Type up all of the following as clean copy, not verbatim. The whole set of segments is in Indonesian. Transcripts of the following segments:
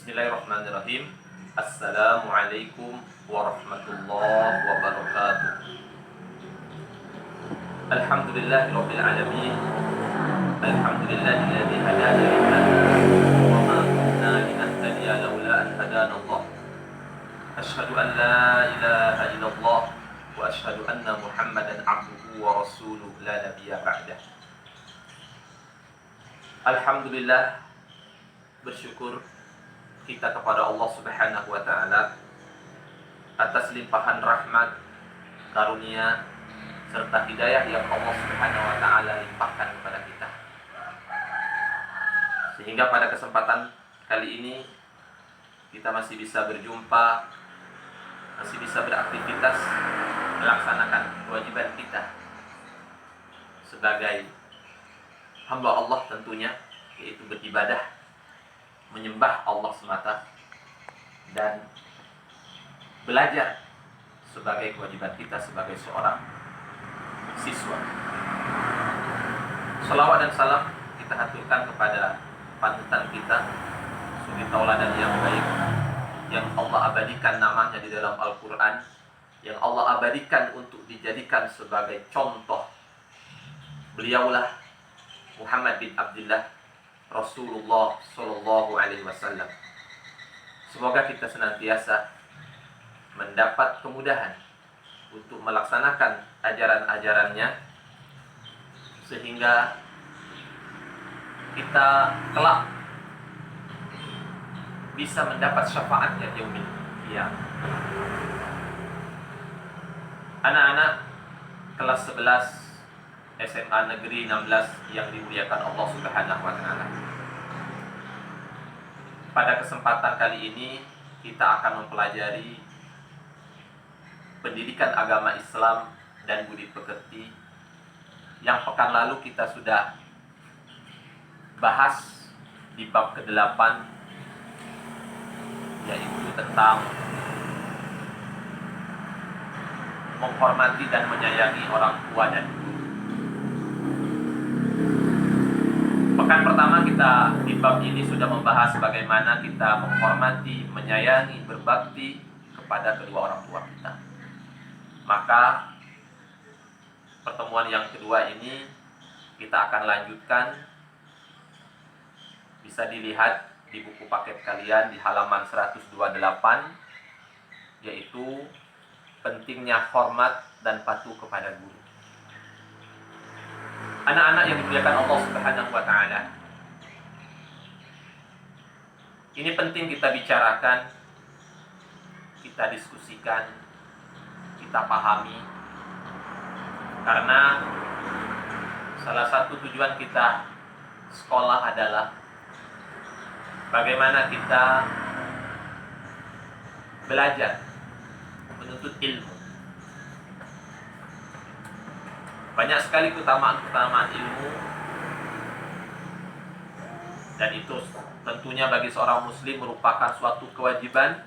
Bismillahirrahmanirrahim. Assalamualaikum warahmatullahi wabarakatuh. Alhamdulillahirabbil alamin. Alhamdulillahilladzi hadana li hadza wa ma kunna linahtadiya laula an hadana Allah. Asyhadu an la ilaha illallah wa asyhadu anna Muhammadan abduhu wa rasuluhu la nabiyya ba'dah. Alhamdulillah, bersyukur kita kepada Allah Subhanahu wa taala atas limpahan rahmat, karunia serta hidayah yang Allah Subhanahu wa taala limpahkan kepada kita. Sehingga pada kesempatan kali ini kita masih bisa berjumpa, masih bisa beraktivitas, melaksanakan kewajiban kita sebagai hamba Allah tentunya, yaitu beribadah, menyembah Allah semata, dan belajar sebagai kewajiban kita sebagai seorang siswa. Salawat dan salam kita haturkan kepada panutan kita, suri tauladan yang baik, yang Allah abadikan namanya di dalam Al-Quran, yang Allah abadikan untuk dijadikan sebagai contoh. Beliaulah Muhammad bin Abdullah Rasulullah Sallallahu Alaihi Wasallam. Semoga kita senantiasa mendapat kemudahan untuk melaksanakan ajaran-ajarannya, sehingga kita kelak bisa mendapat syafaatnya di yaumil qiyamah. Anak-anak kelas 11 SMA Negeri 16 yang dimuliakan Allah Subhanahu wa taala. Pada kesempatan kali ini kita akan mempelajari pendidikan agama Islam dan budi pekerti yang pekan lalu kita sudah bahas di bab ke-8, yaitu tentang menghormati dan menyayangi orang tua dan guru. Pekan pertama kita di bab ini sudah membahas bagaimana kita menghormati, menyayangi, berbakti kepada kedua orang tua kita. Maka pertemuan yang kedua ini kita akan lanjutkan. Bisa dilihat di buku paket kalian di halaman 128, yaitu pentingnya hormat dan patuh kepada guru. Anak-anak yang dimuliakan Allah Subhanahu wa taala, ini penting kita bicarakan, kita diskusikan, kita pahami, karena salah satu tujuan kita sekolah adalah bagaimana kita belajar, menuntut ilmu. Banyak sekali keutamaan ilmu, dan itu tentunya bagi seorang muslim merupakan suatu kewajiban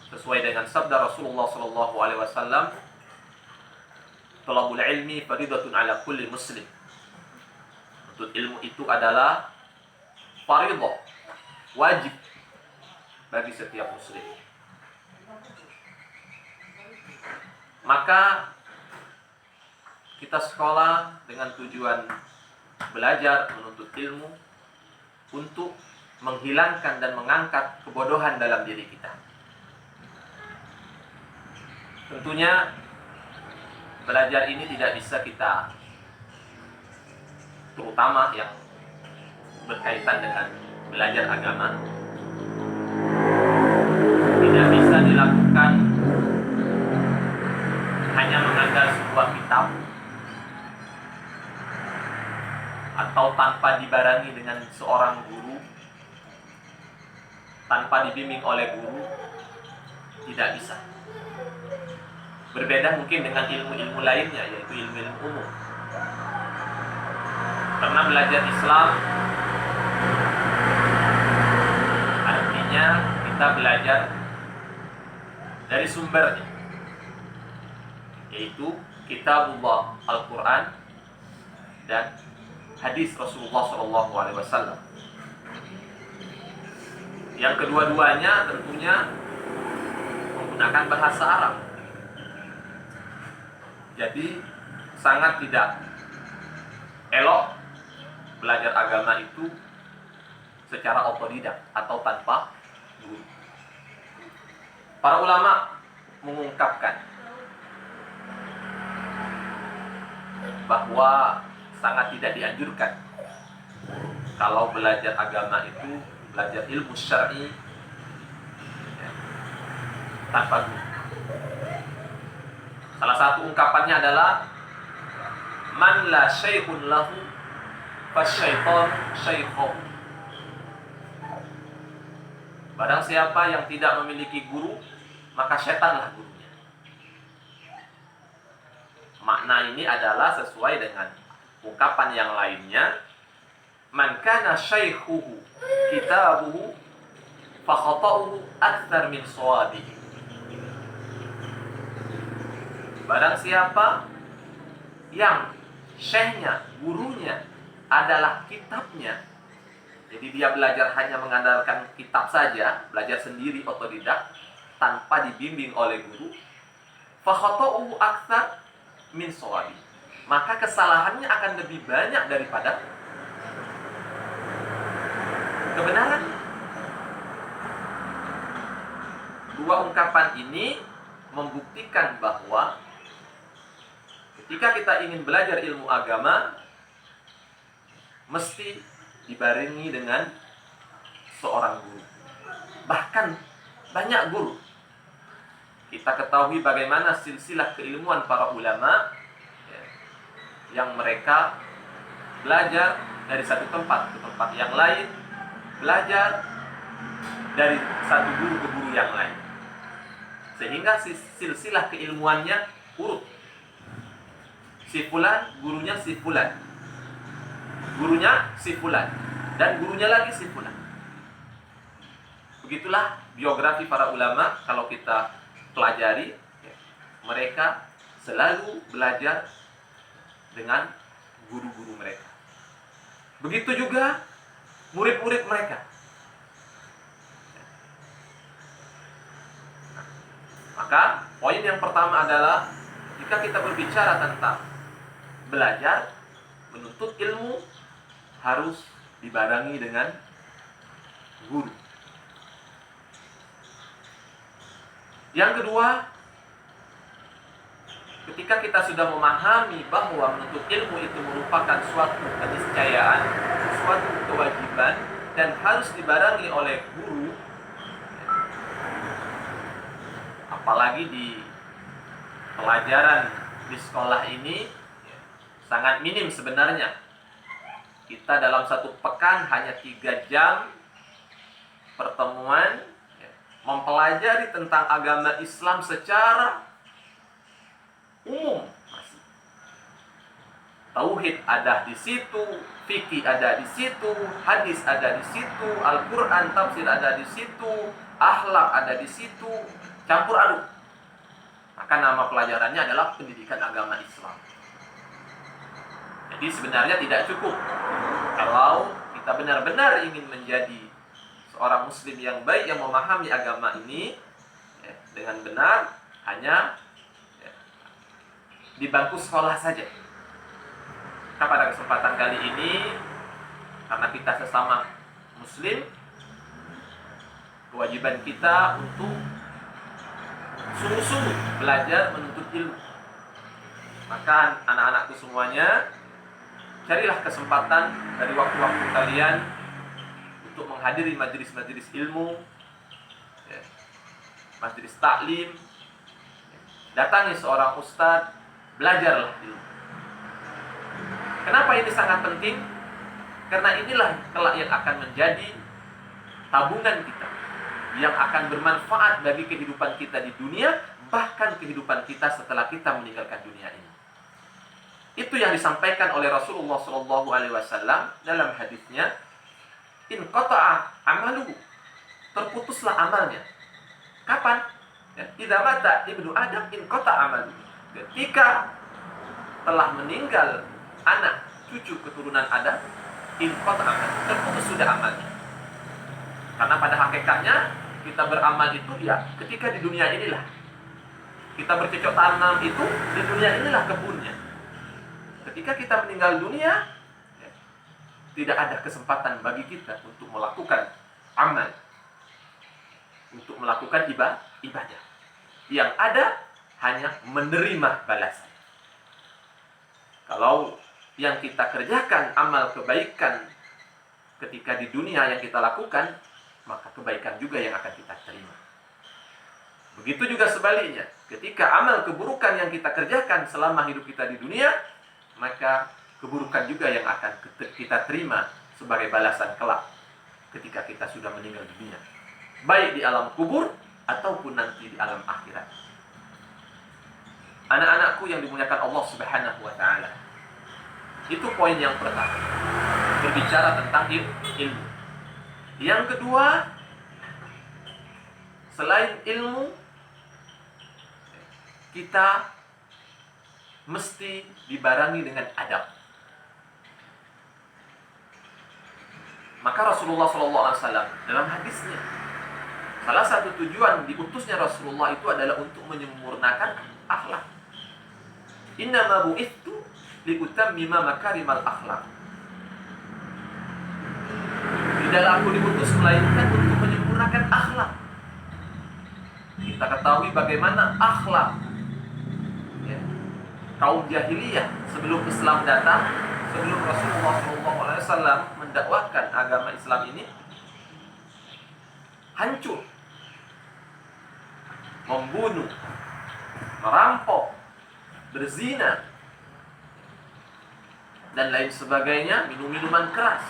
sesuai dengan sabda Rasulullah sallallahu alaihi wasallam, "Thalabul ilmi fardhatun 'ala kulli muslim." Menuntut ilmu itu adalah fardhah, wajib bagi setiap muslim. Maka kita sekolah dengan tujuan belajar, menuntut ilmu, untuk menghilangkan dan mengangkat kebodohan dalam diri kita. Tentunya belajar ini tidak bisa kita, terutama yang berkaitan dengan belajar agama, tidak bisa dilakukan hanya mengandalkan sebuah kitab atau tanpa dibarengi dengan seorang guru, tanpa dibimbing oleh guru. Tidak bisa. Berbeda mungkin dengan ilmu-ilmu lainnya, yaitu ilmu-ilmu umum. Karena belajar Islam artinya kita belajar dari sumbernya, yaitu Kitabullah Al-Quran dan hadis Rasulullah SAW. Yang kedua-duanya tentunya menggunakan bahasa Arab. Jadi sangat tidak elok belajar agama itu secara otodidak atau tanpa guru. Para ulama mengungkapkan bahwa sangat tidak dianjurkan kalau belajar agama itu, belajar ilmu syar'i tanpa guru. Salah satu ungkapannya adalah man la syai'un lahu fasyaiton syaikhoh. Barang siapa yang tidak memiliki guru, maka setanlah gurunya. Makna ini adalah sesuai dengan ungkapan yang lainnya. Man kana syaikhuhu kitabuhu fa khata'uhu aktsar min shawabihi. Barang siapa yang syekhnya, gurunya adalah kitabnya, jadi dia belajar hanya mengandalkan kitab saja, belajar sendiri otodidak tanpa dibimbing oleh guru, fa khata'uhu aktsar min shawabi, maka kesalahannya akan lebih banyak daripada kebenaran. Dua ungkapan ini membuktikan bahwa ketika kita ingin belajar ilmu agama, mesti dibarengi dengan seorang guru. Bahkan banyak guru. Kita ketahui bagaimana silsilah keilmuan para ulama yang mereka belajar dari satu tempat ke tempat yang lain, belajar dari satu guru ke guru yang lain, sehingga silsilah keilmuannya urut. Si fulan, gurunya si fulan, gurunya si fulan, dan gurunya lagi si fulan. Begitulah biografi para ulama. Kalau kita pelajari, mereka selalu belajar dengan guru-guru mereka. Begitu juga murid-murid mereka. Maka poin yang pertama adalah jika kita berbicara tentang belajar, menuntut ilmu, harus dibarengi dengan guru. Yang kedua, ketika kita sudah memahami bahwa menuntut ilmu itu merupakan suatu keniscayaan, suatu kewajiban, dan harus dibarengi oleh guru, apalagi di pelajaran di sekolah ini sangat minim sebenarnya. Kita dalam satu pekan hanya 3 jam pertemuan mempelajari tentang agama Islam secara umum. Tauhid ada di situ, fikih ada di situ, hadis ada di situ, Al-Quran tafsir ada di situ, akhlak ada di situ, campur aduk. Maka nama pelajarannya adalah pendidikan agama Islam. Jadi sebenarnya tidak cukup kalau kita benar-benar ingin menjadi seorang muslim yang baik, yang memahami agama ini dengan benar, hanya di bangku sekolah saja. Maka pada kesempatan kali ini, karena kita sesama muslim, kewajiban kita untuk sungguh-sungguh belajar menuntut ilmu. Maka anak-anakku semuanya, carilah kesempatan dari waktu-waktu kalian untuk menghadiri majelis-majelis ilmu, majelis taklim. Datangi seorang ustadz, belajarlah ilmu. Kenapa ini sangat penting? Karena inilah kelak yang akan menjadi tabungan kita, yang akan bermanfaat bagi kehidupan kita di dunia, bahkan kehidupan kita setelah kita meninggalkan dunia ini. Itu yang disampaikan oleh Rasulullah SAW dalam hadisnya, in qata'a amaluhu, terputuslah amalnya. Kapan? Idza mata ibnu Adam in qata'a amaluhu, ketika telah meninggal anak cucu keturunan Adam, in qata'a amaluhu, terputus sudah amalnya. Karena pada hakikatnya kita beramal itu ya ketika di dunia inilah. Kita bercocok tanam itu di dunia inilah kebunnya. Ketika kita meninggal dunia, ya, tidak ada kesempatan bagi kita untuk melakukan amal, untuk melakukan ibadah. Yang ada hanya menerima balasan. Kalau yang kita kerjakan amal kebaikan ketika di dunia yang kita lakukan, maka kebaikan juga yang akan kita terima. Begitu juga sebaliknya, ketika amal keburukan yang kita kerjakan selama hidup kita di dunia, maka keburukan juga yang akan kita terima sebagai balasan kelak ketika kita sudah meninggal dunia, baik di alam kubur ataupun nanti di alam akhirat. Anak-anakku yang dimuliakan Allah Subhanahu wa Ta'ala, itu poin yang pertama, berbicara tentang ilmu. Yang kedua, selain ilmu, kita mesti dibarengi dengan adab. Maka Rasulullah SAW dalam hadisnya, salah satu tujuan diutusnya Rasulullah itu adalah untuk menyempurnakan akhlak. Innama bu'ithu liutammima makarimal akhlak. Tidaklah aku diutus melainkan untuk menyempurnakan akhlak. Kita ketahui bagaimana akhlak kaum jahiliyah sebelum Islam datang, sebelum Rasulullah SAW mendakwahkan agama Islam ini, hancur, membunuh, merampok, berzina, dan lain sebagainya, minum-minuman keras.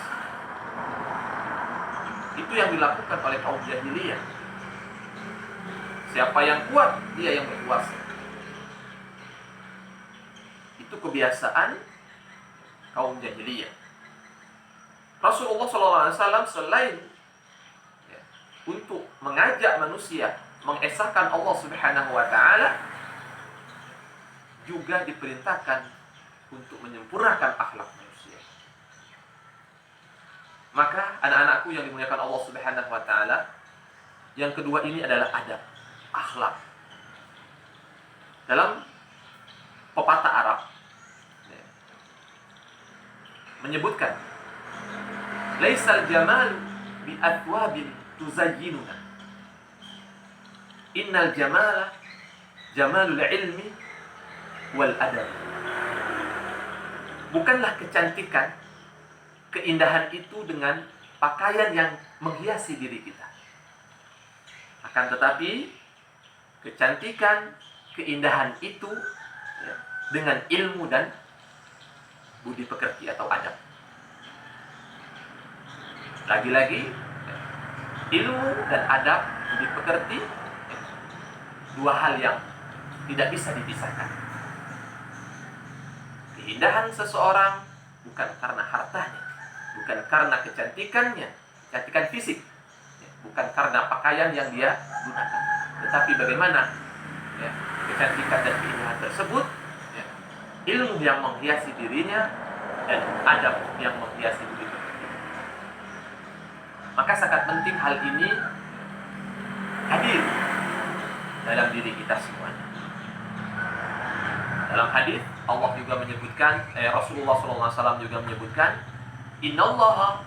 Itu yang dilakukan oleh kaum jahiliyah. Siapa yang kuat, dia yang berkuasa. Itu kebiasaan kaum jahiliyah. Rasulullah SAW selain untuk mengajak manusia mengesahkan Allah Subhanahu wa Ta'ala, juga diperintahkan untuk menyempurnakan akhlak manusia. Maka anak-anakku yang dimuliakan Allah Subhanahu wa Ta'ala, yang kedua ini adalah adab, akhlak. Dalam pepatah Arab menyebutkan, laisal jamalu bi athwabin tuzayyinuna, innal jamala jamalul ilmi wal adab. Bukanlah kecantikan, keindahan itu dengan pakaian yang menghiasi diri kita. Akan tetapi kecantikan, keindahan itu dengan ilmu dan budi pekerti atau adab. Lagi-lagi, ilmu dan adab, budi pekerti, dua hal yang tidak bisa dipisahkan. Keindahan seseorang bukan karena hartanya, bukan karena kecantikannya, kecantikan fisik, bukan karena pakaian yang dia gunakan, tetapi bagaimana kecantikan dan keindahan tersebut, ilmu yang menghiasi dirinya dan adab yang menghiasi diri. Maka sangat penting hal ini hadir dalam diri kita semuanya. Dalam hadis Allah juga menyebutkan, Rasulullah SAW juga menyebutkan, innallaha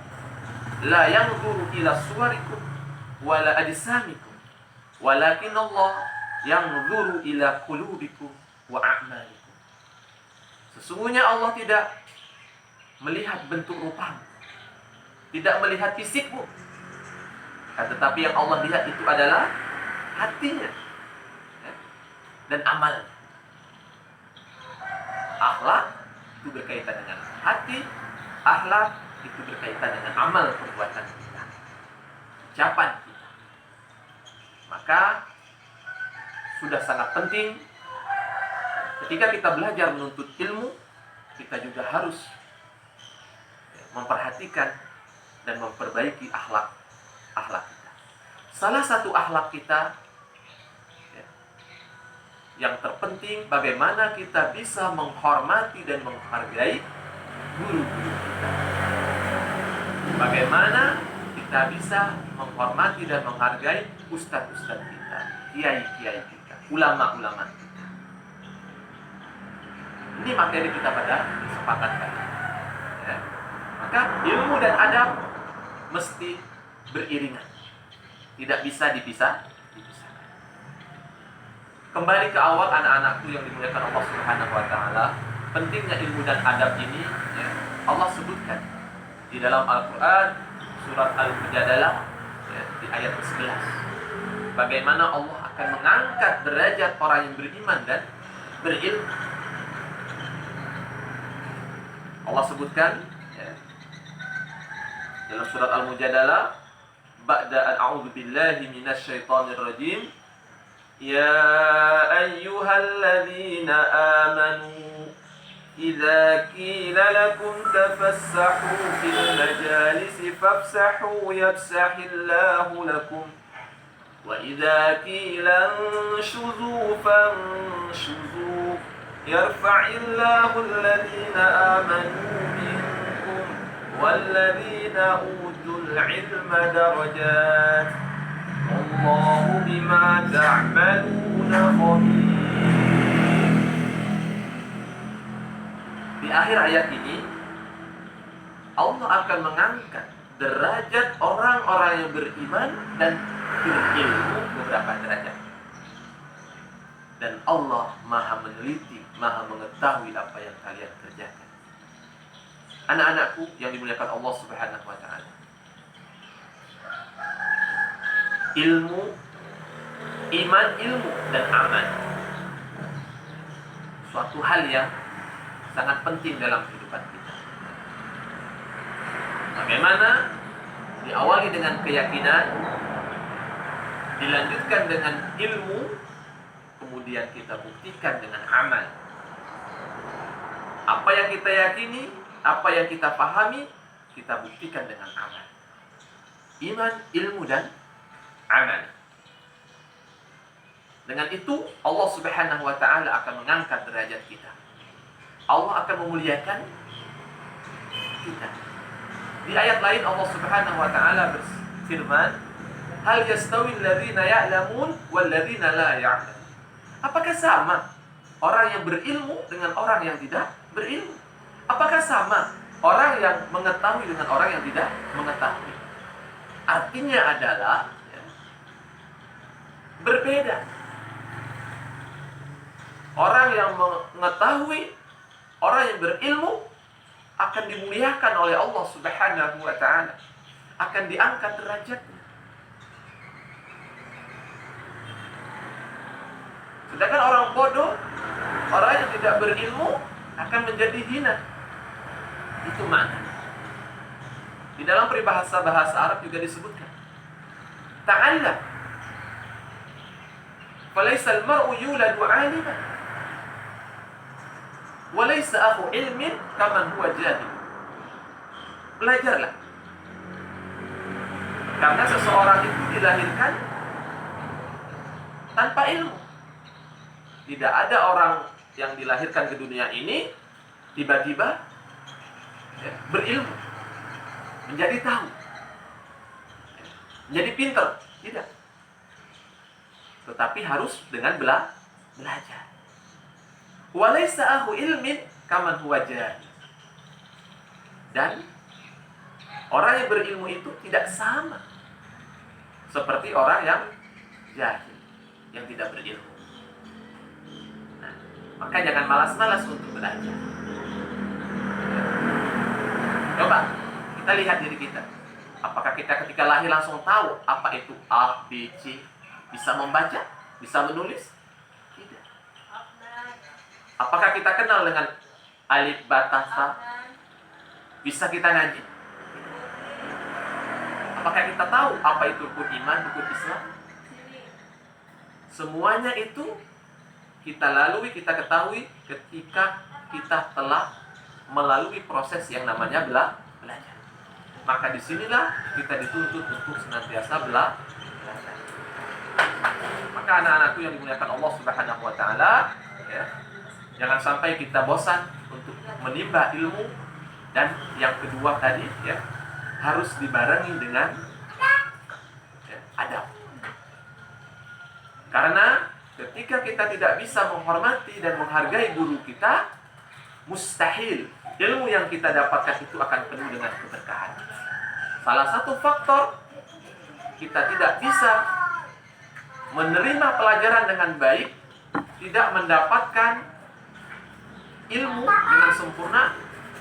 la yanzuru ila suwarikum wala ajsamikum, walakin Allah yanzuru ila qulubikum wa a'malikum. Sesungguhnya Allah tidak melihat bentuk rupamu, tidak melihat fisikmu, tetapi yang Allah lihat itu adalah hatinya dan amalnya. Akhlak itu berkaitan dengan hati, akhlak itu berkaitan dengan amal perbuatan kita, ucapan kita. Maka sudah sangat penting ketika kita belajar menuntut ilmu, kita juga harus memperhatikan dan memperbaiki akhlak kita. Salah satu akhlak kita yang terpenting, bagaimana kita bisa menghormati dan menghargai guru-guru kita. Bagaimana kita bisa menghormati dan menghargai ustadz-ustadz kita, kiai-kiai kita, ulama-ulama kita. Ini materi kita pada kesempatan kali ini. Ya. Maka ilmu dan adab mesti beriringan, tidak bisa dipisahkan. Kembali ke awal, anak-anakku yang dimuliakan Allah Subhanahu wa Ta'ala, pentingnya ilmu dan adab ini ya, Allah sebutkan di dalam Al-Quran surat Al-Mujadalah ya, di ayat ke-11. Bagaimana Allah akan mengangkat derajat orang yang beriman dan berilmu. Allah sebutkan ya, dalam surat Al-Mujadalah, ba'da an a'udzu billahi minasy syaithanir rajim, ya ayyuhalladzina amanu idza qila lakum tafassahu fil majalisi fafsahu yafsahillahu lakum wa idza qila anshuzu fanshuzu yarfa'illahu alladhina amanu minkum walladhina utul ilma darajat wallahu bima ta'maluna khabir. Di akhir ayat ini Allah akan mengangkat derajat orang-orang yang beriman dan berilmu beberapa derajat. Dan Allah Maha meneliti, Maha mengetahui apa yang kalian kerjakan. Anak-anakku yang dimuliakan Allah Subhanahu wa Ta'ala, ilmu, iman, ilmu, dan amal suatu hal yang sangat penting dalam kehidupan kita. Bagaimana diawali dengan keyakinan, dilanjutkan dengan ilmu, kemudian kita buktikan dengan amal. Apa yang kita yakini, apa yang kita pahami, kita buktikan dengan amal. Iman, ilmu, dan amal. Dengan itu Allah Subhanahu wa Ta'ala akan mengangkat derajat kita. Allah akan memuliakan kita. Di ayat lain Allah Subhanahu wa Ta'ala berfirman, hal yastawi alladhina ya'lamun wal ladzina la ya'lamun. Apakah sama orang yang berilmu dengan orang yang tidak berilmu? Apakah sama orang yang mengetahui dengan orang yang tidak mengetahui? Artinya adalah ya, berbeda. Orang yang mengetahui, orang yang berilmu akan dimuliakan oleh Allah Subhanahu wa Ta'ala, akan diangkat derajatnya. Sedangkan orang bodoh, orang yang tidak berilmu akan menjadi hina. Itu makna. Di dalam peribahasa bahasa Arab juga disebutkan, ta'allam falaysa al-mar'u yuladu 'aliman wa laysa akhu ilmin kaman huwa jahil. Belajarlah. Karena seseorang itu dilahirkan tanpa ilmu. Tidak ada orang yang dilahirkan ke dunia ini tiba-tiba ya, berilmu, menjadi tahu, menjadi pintar. Tidak. Tetapi harus dengan belajar. Walaysa ahu ilmin kaman huwa jahil. Dan orang yang berilmu itu tidak sama seperti orang yang jahil, yang tidak berilmu. Maka jangan malas-malas untuk belajar. Coba kita lihat diri kita. Apakah kita ketika lahir langsung tahu apa itu A, B, C? Bisa membaca? Bisa menulis? Tidak. Apakah kita kenal dengan alif, ba, ta, sa? Bisa kita ngaji? Apakah kita tahu apa itu rukun iman, rukun Islam? Semuanya itu kita lalui, kita ketahui ketika kita telah melalui proses yang namanya belajar. Maka disinilah kita dituntut untuk senantiasa belajar. Maka anak-anakku yang dimuliakan Allah Subhanahu wa Ta'ala, ya, jangan sampai kita bosan untuk menimba ilmu. Dan yang kedua tadi, ya, harus dibarengi dengan adab. Karena ketika kita tidak bisa menghormati dan menghargai guru kita, mustahil ilmu yang kita dapatkan itu akan penuh dengan keberkahan. Salah satu faktor kita tidak bisa menerima pelajaran dengan baik, tidak mendapatkan ilmu dengan sempurna,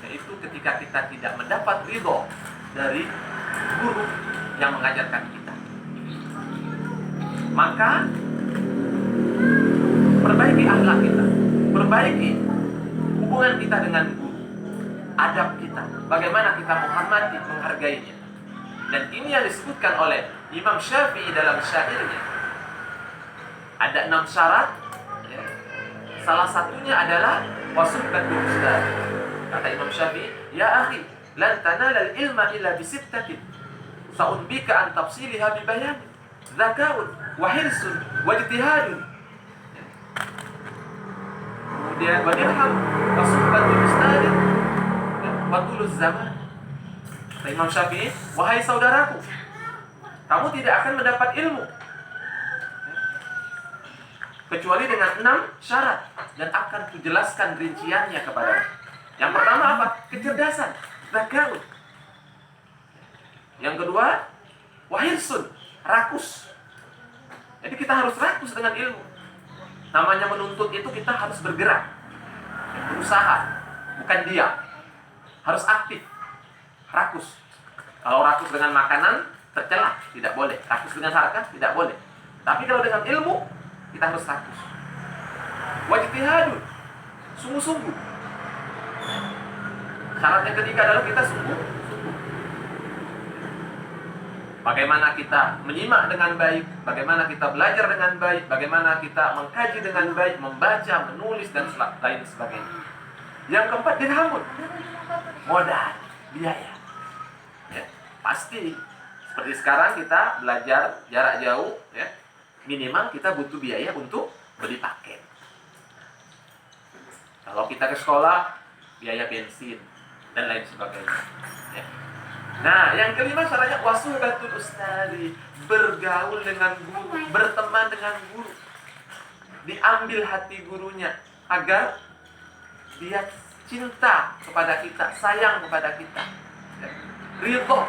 yaitu ketika kita tidak mendapat ridho dari guru yang mengajarkan kita. Maka perbaiki akhlak kita, perbaiki hubungan kita dengan guru, adab kita, bagaimana kita menghormati, menghargainya. Dan ini yang disebutkan oleh Imam Syafi'i dalam syairnya. Ada 6 syarat, ya. Salah satunya adalah wasuhbatul ustaz. Kata Imam Syafi'i, ya akhi, lan tanala al-ilma illa bisittatin. Sa'unbika an tafsiliha bi bayan. Zakaun wa hirsun wa ijtihadun. Kemudian wa dirham wa suhbatul ustaz wa tuluz zaman. Kata Imam Syafi'i, wahai saudaraku, kamu tidak akan mendapat ilmu kecuali dengan 6 syarat, dan akan kujelaskan rinciannya kepadamu. Yang pertama apa? Kecerdasan, zakaun. Yang kedua, wahirsun, rakus. Jadi kita harus rakus dengan ilmu. Namanya menuntut itu kita harus bergerak, berusaha, bukan diam. Harus aktif, rakus. Kalau rakus dengan makanan, tercela, tidak boleh. Rakus dengan harta, tidak boleh. Tapi kalau dengan ilmu, kita harus rakus. Wajtihadun, sungguh-sungguh. Syarat yang ketiga adalah kita sungguh-sungguh. Bagaimana kita menyimak dengan baik, bagaimana kita belajar dengan baik, bagaimana kita mengkaji dengan baik, membaca, menulis, dan lain sebagainya. Yang keempat, dirhamun, modal, biaya. Ya, pasti seperti sekarang kita belajar jarak jauh, ya, minimal kita butuh biaya untuk beli paket. Kalau kita ke sekolah, biaya bensin dan lain sebagainya. Ya. Nah, yang kelima syaratnya wasuhbatul ustadi, bergaul dengan guru, berteman dengan guru, diambil hati gurunya agar dia cinta kepada kita, sayang kepada kita, ya. Ridho,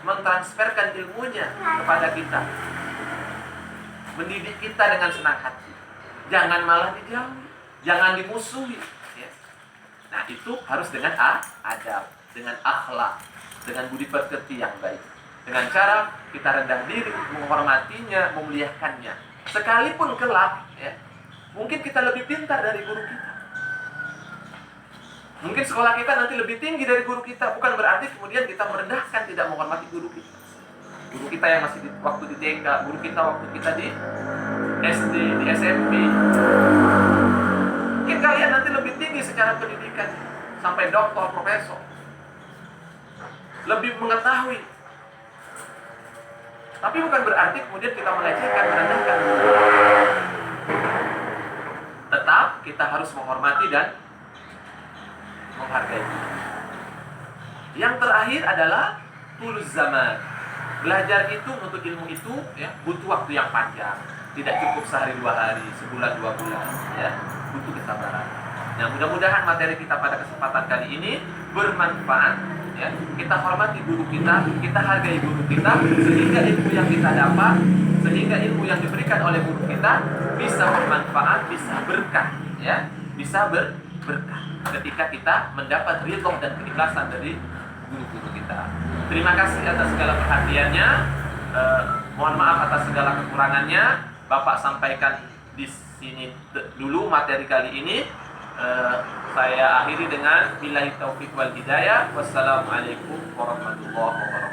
mentransferkan ilmunya kepada kita, mendidik kita dengan senang hati. Jangan malah dijauhi, jangan dimusuhi, ya. Nah, itu harus dengan adab, dengan akhlak, dengan budi pekerti yang baik. Dengan cara kita rendah diri, menghormatinya, memuliakannya. Sekalipun kelak, ya, mungkin kita lebih pintar dari guru kita. Mungkin sekolah kita nanti lebih tinggi dari guru kita. Bukan berarti kemudian kita merendahkan, tidak menghormati guru kita. Guru kita yang masih waktu di TK, guru kita waktu kita di SD, di SMP. Mungkin kalian nanti lebih tinggi secara pendidikan, sampai doktor, profesor, lebih mengetahui. Tapi bukan berarti kemudian kita melecehkan, merendahkan. Tetap kita harus menghormati dan menghargai. Yang terakhir adalah tuluz zaman. Belajar itu, untuk ilmu itu, ya, butuh waktu yang panjang. Tidak cukup sehari 2 hari, sebulan 2 bulan, ya. Butuh kesabaran. Nah, mudah-mudahan materi kita pada kesempatan kali ini bermanfaat, ya. Kita hormati guru kita hargai guru kita, sehingga ilmu yang kita dapat, sehingga ilmu yang diberikan oleh guru kita bisa bermanfaat, bisa berkah, ya. Bisa berkah ketika kita mendapat ridho dan keikhlasan dari guru-guru kita. Terima kasih atas segala perhatiannya. Mohon maaf atas segala kekurangannya. Bapak sampaikan di sini dulu materi kali ini. Saya akhiri dengan billahi taufiq wal hidayah. Wassalamualaikum warahmatullahi wabarakatuh.